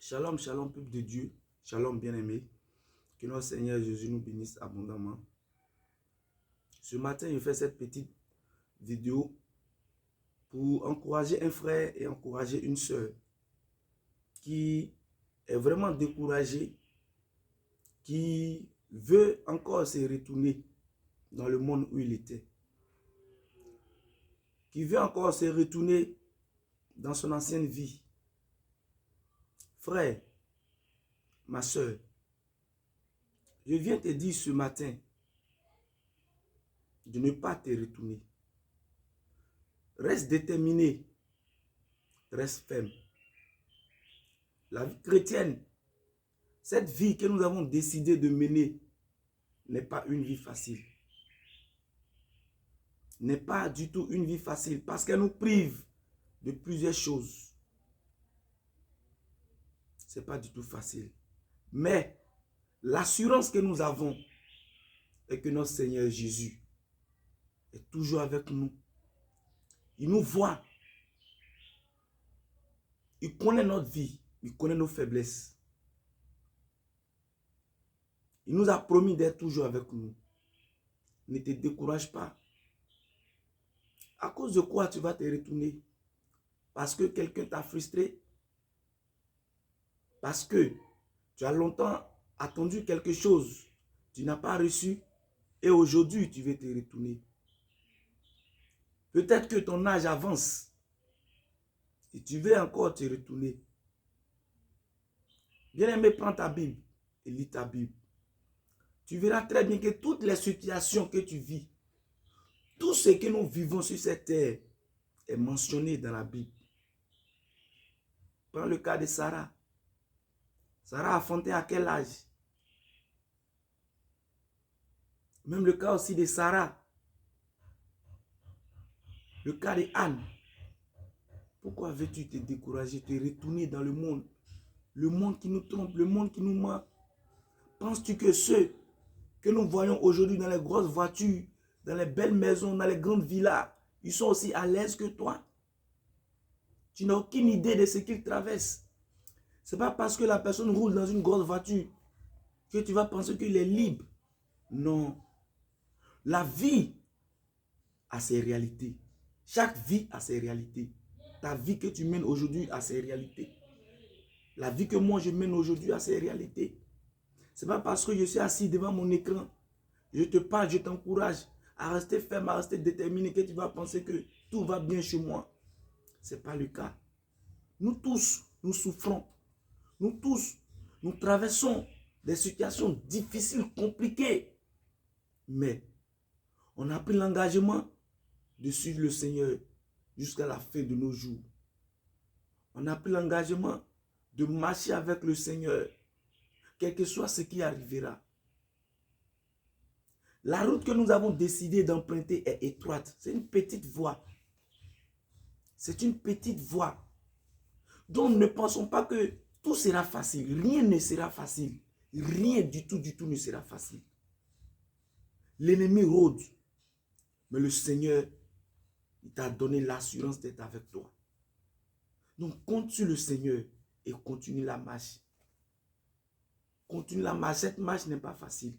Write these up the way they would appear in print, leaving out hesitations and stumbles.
Shalom, shalom, peuple de Dieu. Shalom, bien-aimé. Que notre Seigneur Jésus nous bénisse abondamment. Ce matin, je fais cette petite vidéo pour encourager un frère et encourager une sœur qui est vraiment découragée, qui veut encore se retourner dans le monde où il était, qui veut encore se retourner dans son ancienne vie. Frère, ma sœur, je viens te dire ce matin de ne pas te retourner. Reste déterminé, reste ferme. La vie chrétienne, cette vie que nous avons décidé de mener, n'est pas une vie facile. N'est pas du tout une vie facile parce qu'elle nous prive de plusieurs choses. Ce n'est pas du tout facile. Mais l'assurance que nous avons est que notre Seigneur Jésus est toujours avec nous. Il nous voit. Il connaît notre vie. Il connaît nos faiblesses. Il nous a promis d'être toujours avec nous. Ne te décourage pas. À cause de quoi tu vas te retourner? Parce que quelqu'un t'a frustré? Parce que tu as longtemps attendu quelque chose, tu n'as pas reçu et aujourd'hui tu veux te retourner. Peut-être que ton âge avance et tu veux encore te retourner. Bien-aimé, prends ta Bible et lis ta Bible. Tu verras très bien que toutes les situations que tu vis, tout ce que nous vivons sur cette terre est mentionné dans la Bible. Prends le cas de Sarah. Sarah a enfanté à quel âge? Même le cas aussi de Sarah. Le cas de Anne. Pourquoi veux-tu te décourager, te retourner dans le monde? Le monde qui nous trompe, le monde qui nous ment. Penses-tu que ceux que nous voyons aujourd'hui dans les grosses voitures, dans les belles maisons, dans les grandes villas, ils sont aussi à l'aise que toi? Tu n'as aucune idée de ce qu'ils traversent. Ce n'est pas parce que la personne roule dans une grosse voiture que tu vas penser qu'il est libre. Non. La vie a ses réalités. Chaque vie a ses réalités. Ta vie que tu mènes aujourd'hui a ses réalités. La vie que moi je mène aujourd'hui a ses réalités. Ce n'est pas parce que je suis assis devant mon écran, je te parle, je t'encourage à rester ferme, à rester déterminé que tu vas penser que tout va bien chez moi. Ce n'est pas le cas. Nous tous, nous souffrons. Nous tous, nous traversons des situations difficiles, compliquées. Mais on a pris l'engagement de suivre le Seigneur jusqu'à la fin de nos jours. On a pris l'engagement de marcher avec le Seigneur, quel que soit ce qui arrivera. La route que nous avons décidé d'emprunter est étroite. C'est une petite voie. C'est une petite voie. Donc ne pensons pas que tout sera facile. Rien ne sera facile. Rien du tout ne sera facile. L'ennemi rôde. Mais le Seigneur, il t'a donné l'assurance d'être avec toi. Donc compte sur le Seigneur et continue la marche. Continue la marche. Cette marche n'est pas facile.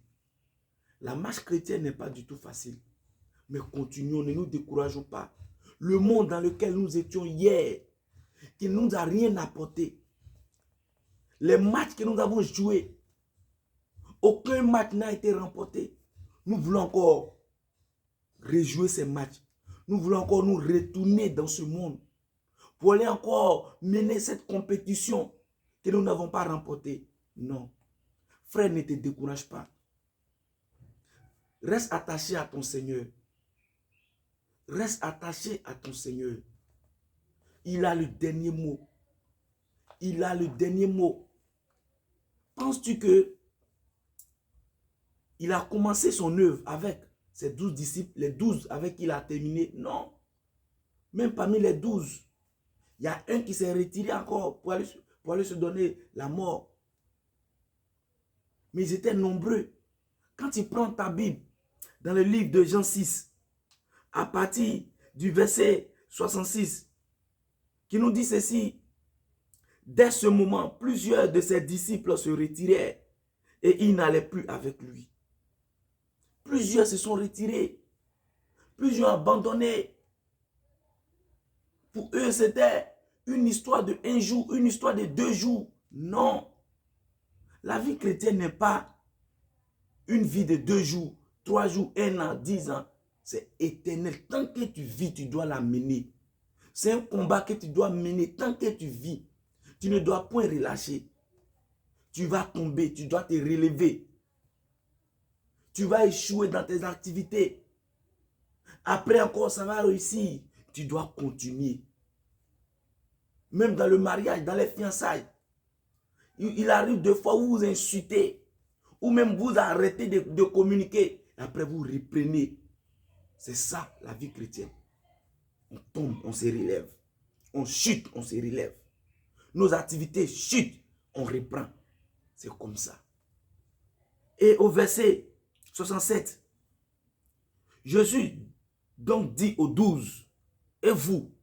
La marche chrétienne n'est pas du tout facile. Mais continuons, ne nous décourageons pas. Le monde dans lequel nous étions hier, qui ne nous a rien apporté. Les matchs que nous avons joués, aucun match n'a été remporté. Nous voulons encore rejouer ces matchs. Nous voulons encore nous retourner dans ce monde pour aller encore mener cette compétition que nous n'avons pas remportée. Non. Frère, ne te décourage pas. Reste attaché à ton Seigneur. Reste attaché à ton Seigneur. Il a le dernier mot. Il a le dernier mot. Penses-tu que il a commencé son œuvre avec ses 12 disciples, les 12 avec qui il a terminé? Non. Même parmi les 12, il y a un qui s'est retiré encore pour aller se donner la mort. Mais ils étaient nombreux. Quand tu prends ta Bible, dans le livre de Jean 6, à partir du verset 66, qui nous dit ceci: Dès ce moment, plusieurs de ses disciples se retirèrent et ils n'allaient plus avec lui. Plusieurs se sont retirés. Plusieurs ont abandonné. Pour eux, c'était une histoire de 1 jour, une histoire de 2 jours. Non. La vie chrétienne n'est pas une vie de 2 jours, 3 jours, 1 an, 10 ans. C'est éternel. Tant que tu vis, tu dois la mener. C'est un combat que tu dois mener tant que tu vis. Tu ne dois point relâcher. Tu vas tomber, tu dois te relever. Tu vas échouer dans tes activités. Après encore, ça va réussir. Tu dois continuer. Même dans le mariage, dans les fiançailles. Il arrive des fois où vous insultez. Ou même vous arrêtez de communiquer. Après vous reprenez. C'est ça la vie chrétienne. On tombe, on se relève. On chute, on se relève. Nos activités chutent, on reprend. C'est comme ça. Et au verset 67, Jésus donc dit aux 12, et vous,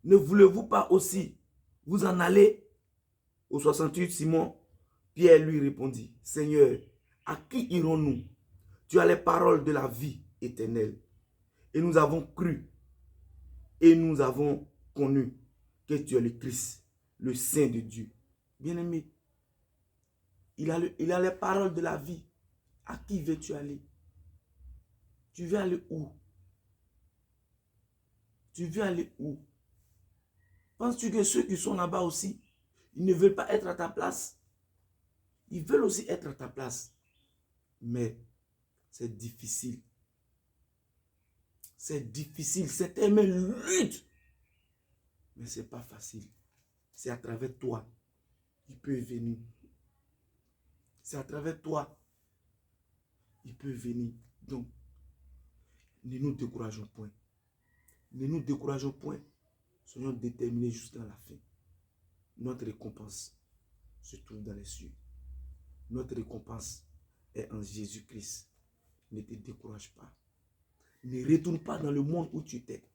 ne voulez-vous pas aussi vous en aller? Au 68, Simon, Pierre lui répondit, Seigneur, à qui irons-nous? Tu as les paroles de la vie éternelle. Et nous avons cru et nous avons connu que tu es le Christ, le Saint de Dieu. Bien-aimé, il a les paroles de la vie. À qui veux-tu aller? Tu veux aller où? Tu veux aller où? Penses-tu que ceux qui sont là-bas aussi, ils ne veulent pas être à ta place? Ils veulent aussi être à ta place. Mais c'est difficile. C'est difficile. C'est une lutte. Mais ce n'est pas facile. C'est à travers toi qu'il peut venir. C'est à travers toi il peut venir. Donc, ne nous décourageons point. Ne nous décourageons point. Soyons déterminés jusqu'à la fin. Notre récompense se trouve dans les cieux. Notre récompense est en Jésus-Christ. Ne te décourage pas. Ne retourne pas dans le monde où tu étais.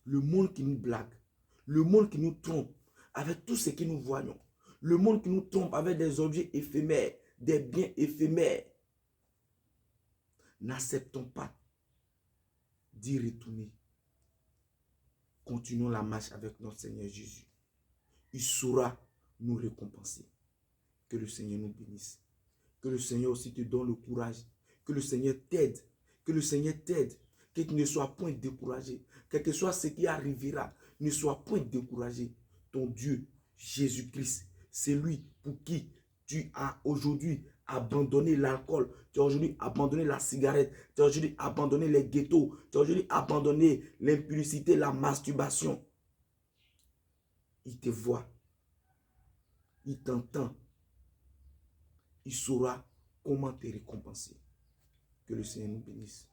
Le monde qui nous blague. Le monde qui nous trompe avec tout ce que nous voyons. Le monde qui nous trompe avec des objets éphémères, des biens éphémères. N'acceptons pas d'y retourner. Continuons la marche avec notre Seigneur Jésus. Il saura nous récompenser. Que le Seigneur nous bénisse. Que le Seigneur aussi te donne le courage. Que le Seigneur t'aide. Que le Seigneur t'aide. Que tu ne sois point découragé. Quel que soit ce qui arrivera, ne sois point découragé. Ton Dieu, Jésus-Christ, c'est lui pour qui tu as aujourd'hui abandonné l'alcool, tu as aujourd'hui abandonné la cigarette, tu as aujourd'hui abandonné les ghettos, tu as aujourd'hui abandonné l'impudicité, la masturbation. Il te voit, il t'entend, il saura comment te récompenser. Que le Seigneur nous bénisse.